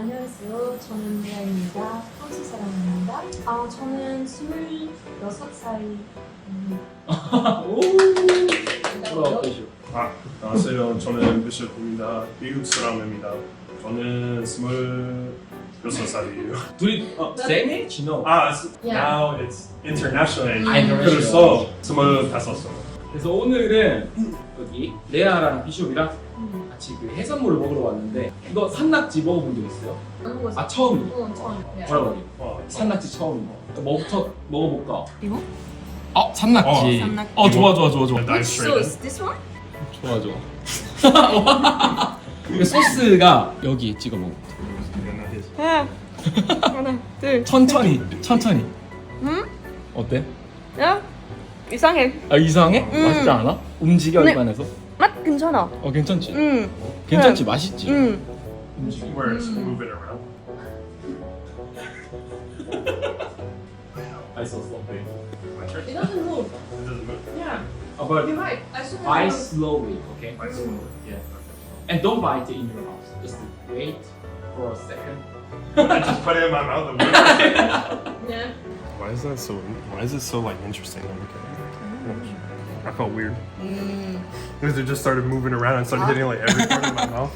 안녕하세요. 저는 미아입니다. 프랑스 사람입니다. 저는 26살입니다. 오! 안녕하세요. 저는 비숍입니다. 미국 사람입니다. 저는 26살이에요. 둘이 same age? No. Now it's international age. International. 그래서 25살. 그래서 오늘은 여기 레아랑 비숍이랑 같이 그 해산물을 먹으러 왔는데 이거 산낙지 먹어본 적 있어요? 안 먹었어요. 처음이에요? 처음. 뭐라고 해요? 산낙지 처음이에요. 뭐부터 먹어볼까? 이거? 산낙지. 산낙지. 좋아. Dive straight in. This one? 좋아. 이 소스가 여기에 찍어 먹어. 하나, 둘. 천천히. 응? 어때? 야, 이상해. 이상해? 맛있지 않아? 움직여 네. 입안에서? 맛 괜찮아. 괜찮지? 응. 괜찮지? 맛있지? 응. Where it's moving around. 맛있었어. It doesn't move. It doesn't move. Yeah. But You're right. I should bite have slowly, okay? Bite slowly. Yeah. And don't bite it in your mouth. Just wait for a second. I just put it in my mouth and Yeah. Why is that so? Why is it so like interesting? I felt weird because it just started moving around and started hitting like every part of my mouth.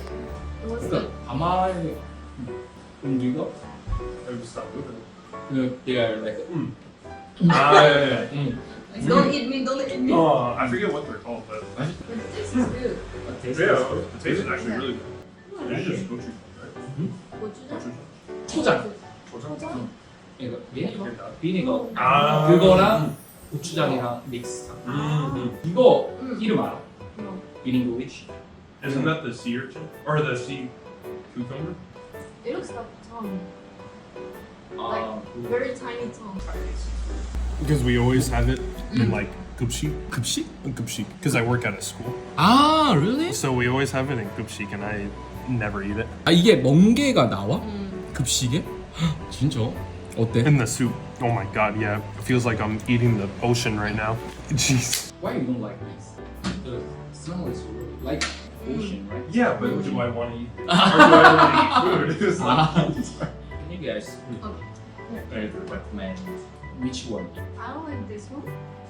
What's that? 가만히 움직여? It just stopped moving. They are like Yeah. Like, don't eat me. Don't eat me. Oh, I forget what they're called, but But the taste is good. yeah, the taste is actually really good. It's just gochujang, right? 고추장? 초장. 고추장? 이거 비니거. 아. 그거랑 고추장이랑 믹스. 이거 이름 알아? No. In English? Isn't that the sea urchin or the sea cucumber? It looks like tongue. 아, Very tiny tongue. Because we always have it in like kupshik. Kupshik? Because I work at a school, really? so we always have it in kupshik, and I never eat it. 이게 멍게가 나와? 급식에? 진짜? 어때? In the soup. Oh my god, yeah. It feels like I'm eating the ocean right now. Jeez. Why you don't like this? The smell is like ocean, right? Yeah, but do I want to eat? Or do I want to eat food? It's like, Can you guys recommend which one? I don't like this one.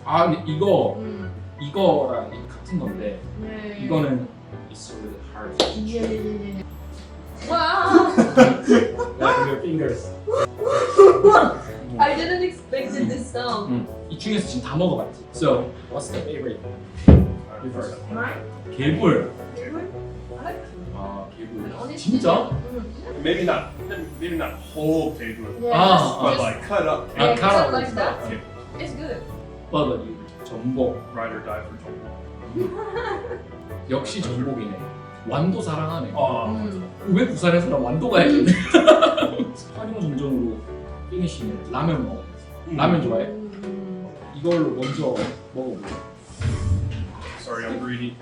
근데 이거랑 이거 같은 건데 Yeah. 이거는 it's really hard. Yeah. Wow. Like your fingers. I didn't expect it this sound. 이 중에서 지금 다 먹어봤지. So what's the favorite? You first. Right? 개불. I like it. 개불. Honestly, 진짜? maybe not whole pig, Yeah. but just- like cut up. Yeah, cut up like and that. stuff. It's good. What about you? 전복. Ride or die for Tomo. 역시 전복이네. 완도 사랑하네. 음. 왜 부산에서는 완도가 했겠네. 활용 정전으로 피니시는 라면 먹어. 라면 좋아해? 이걸로 먼저 먹어볼게. Sorry, I'm greedy.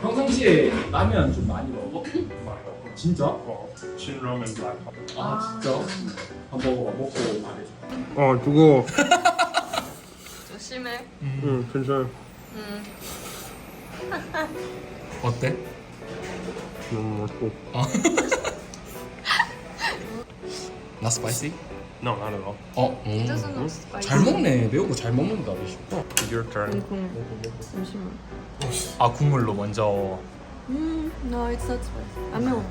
평상시에 라면 좀 많이 먹어? 진짜? Shinram and black pepper. 진짜? 한번 먹고 말해줘. 그거. 조심해. 괜찮아. 어때? 맛있고. Not spicy? No, not at all. It doesn't look spicy. 잘 먹네. 매운 거 잘 먹는다. 비슈. Your turn. 잠시만. 국물로 먼저. No, it's not spicy. 안 매워.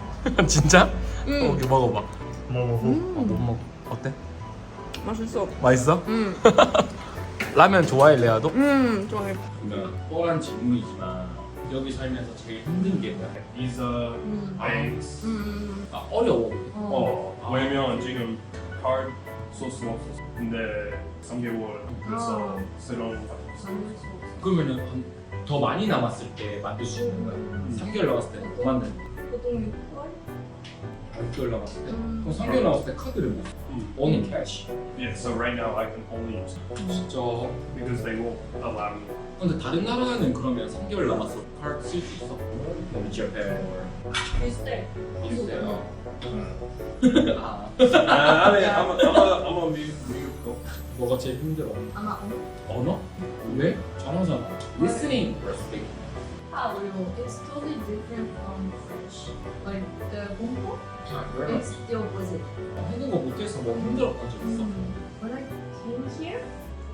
진짜? 여기 먹어봐. 먹어. 못 먹어. 어때? 맛있어. 맛있어? 라면 좋아해, 레아도? 좋아해. 그러면 뻔한 질문이지만 여기 살면서 제일 힘든 게 뭐야? Visa, banks. 어려워. 왜냐면 지금 카드 소스 없었어. 근데 3개월 그래서 새로운 카드. 그러면은 더 많이 남았을 때 만들 수 있는 거야. 3개월 남았을 때는 뭐 만드는 거야? 보통 6개월 남았을 때? 그럼 3개월 남았을 때 카드를 못 써. Only cash. Yeah, so right now I can only use it 진짜. because they won't allow me. 근데 다른 나라는 그러면 3개월 남았어 카드 쓸 수 있어? 뭐 재팬 비슷해. 있어요. I'm a 미국. 뭐가 제일 힘들어? 아마 언어? 왜? 잘하잖아. Listening or speaking. How it's totally different from French. Like the 아 그래? It's the opposite. 하는 거 못해서 뭐 힘들었던 적 있어? When I came here,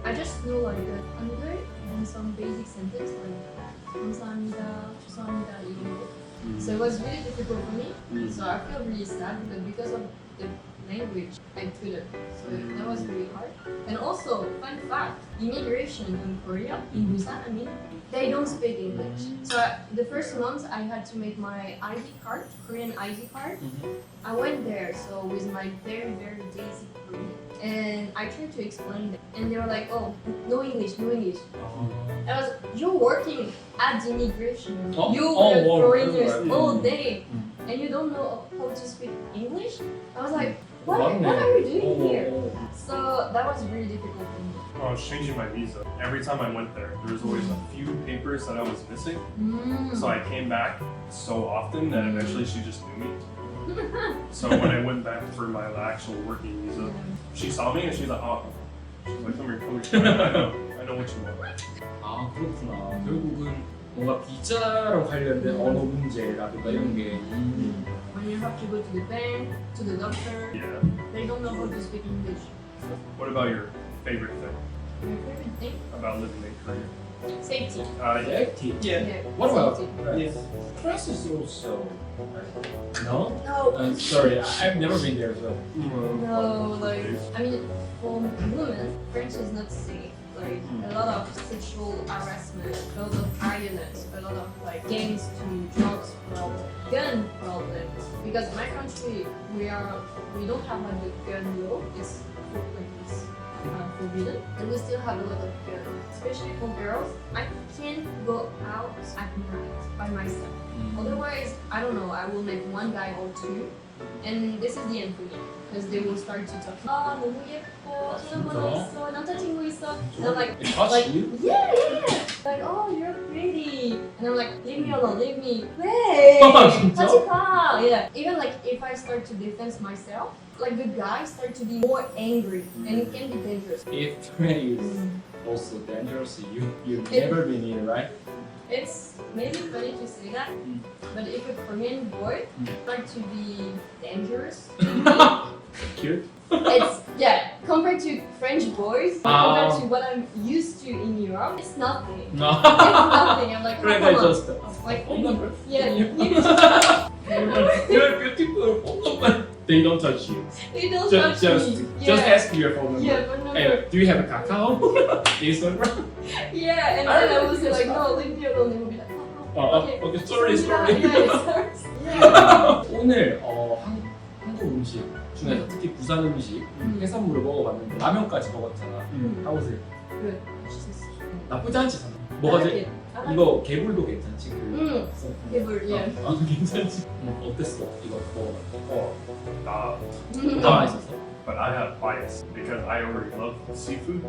I just know like the under and some basic sentence like 감사합니다, 죄송합니다 이런 거. So it was really difficult for me. So I feel really sad because of the language I couldn't. So that was really hard. And also, fun fact, immigration in Korea, in Busan, I mean, they don't speak English. So the first month I had to make my ID card, Korean ID card. I went there, so with my very, very basic Korean. And I tried to explain them. And they were like, oh, no English, no English. I was, you're working at the immigration. Oh, You oh, were wow, foreigners right. all day. And you don't know how to speak English? I was like, what 맞네. are you doing 어, here? 어. So that was really difficult for me. I was changing my visa. Every time I went there was always a few papers that I was missing. So I came back so often that eventually she just knew me. So when I went back for my actual working visa, she saw me and she's like, oh, she's like, come here. I know what you want. 아 그렇구나. 결국은 뭔가 비자랑 관련된 언어 문제라든가 이런 게 When you have to go to the bank, to the doctor, Yeah. they don't know how to speak English. What about your favorite thing My favorite thing? about living in Korea? Safety. active. Yeah. What about Safety. France is also no? No. Sorry, I've never been there. So No, like, I mean, for women, French is not safe. Like, a lot of sexual harassment, a lot of violence, a lot of, like, gangs to drugs problem, gun problems. Because in my country, we don't have, like, the gun law. It's, like, it's forbidden. And we still have a lot of guns. Especially for girls, I can't go out at night by myself. Otherwise, I don't know, I will make one guy or two. And this is the end for me. Because they will start to talk. 아 너무 예뻐. 전화번호 있어. 남자친구 있어. And I'm like, it touched like you? yeah. Like oh you're pretty. And I'm like leave me alone, leave me. 왜? 진짜? 같이 가. Yeah. Even like if I start to defend myself, like the guys start to be more angry, and it can be dangerous. If Korea is also dangerous, you've never been in, right? It's maybe funny to say that, but if a Korean boy start to be dangerous, Cute. it's yeah. Compared to French boys, compared to what I'm used to in Europe, it's nothing. It's No. nothing. I'm like, 그래, come on. just Like, oh no. yeah, You're beautiful. Oh no. They don't touch you. they don't Just touch me. just ask your phone number. Yeah, phone number. Hey, do you have a kakao? Instagram? Yeah, and then I will say like, no, leave me alone. They will be like, Okay, sorry. Yeah, yeah. 오늘 한국 음식 중에서 특히 부산 음식 해산물을 먹어봤는데 라면까지 먹었잖아. How was it? Good. 나쁘지 않지? 뭐가 제일? 이거 개불도 괜찮지? Giver, yeah. 괜찮지? 어땠어? 이거 먹어봤는데? 다 Nah, 맛있었어? but I have bias because I already love seafood.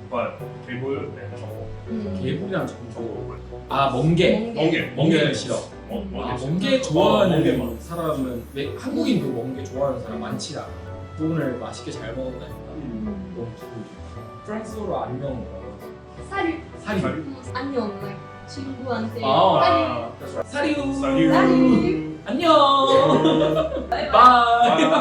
But people and chocolate. 개불이랑 전조 아 멍게 멍게. 멍게는 싫어. 아 멍게 좋아하는 멍게 사람은 왜 한국인도 멍게 좋아하는 사람 많지 않아. 오늘 맛있게 잘 먹었다니까. 너무 기분 좋아. 프랑스어로 안녕 뭐라고 하지? 사류. 사리. 안녕. Like 친구한테. 아, 사류. 사류. Salut. 사류. 안녕. Bye bye. 바이. Bye.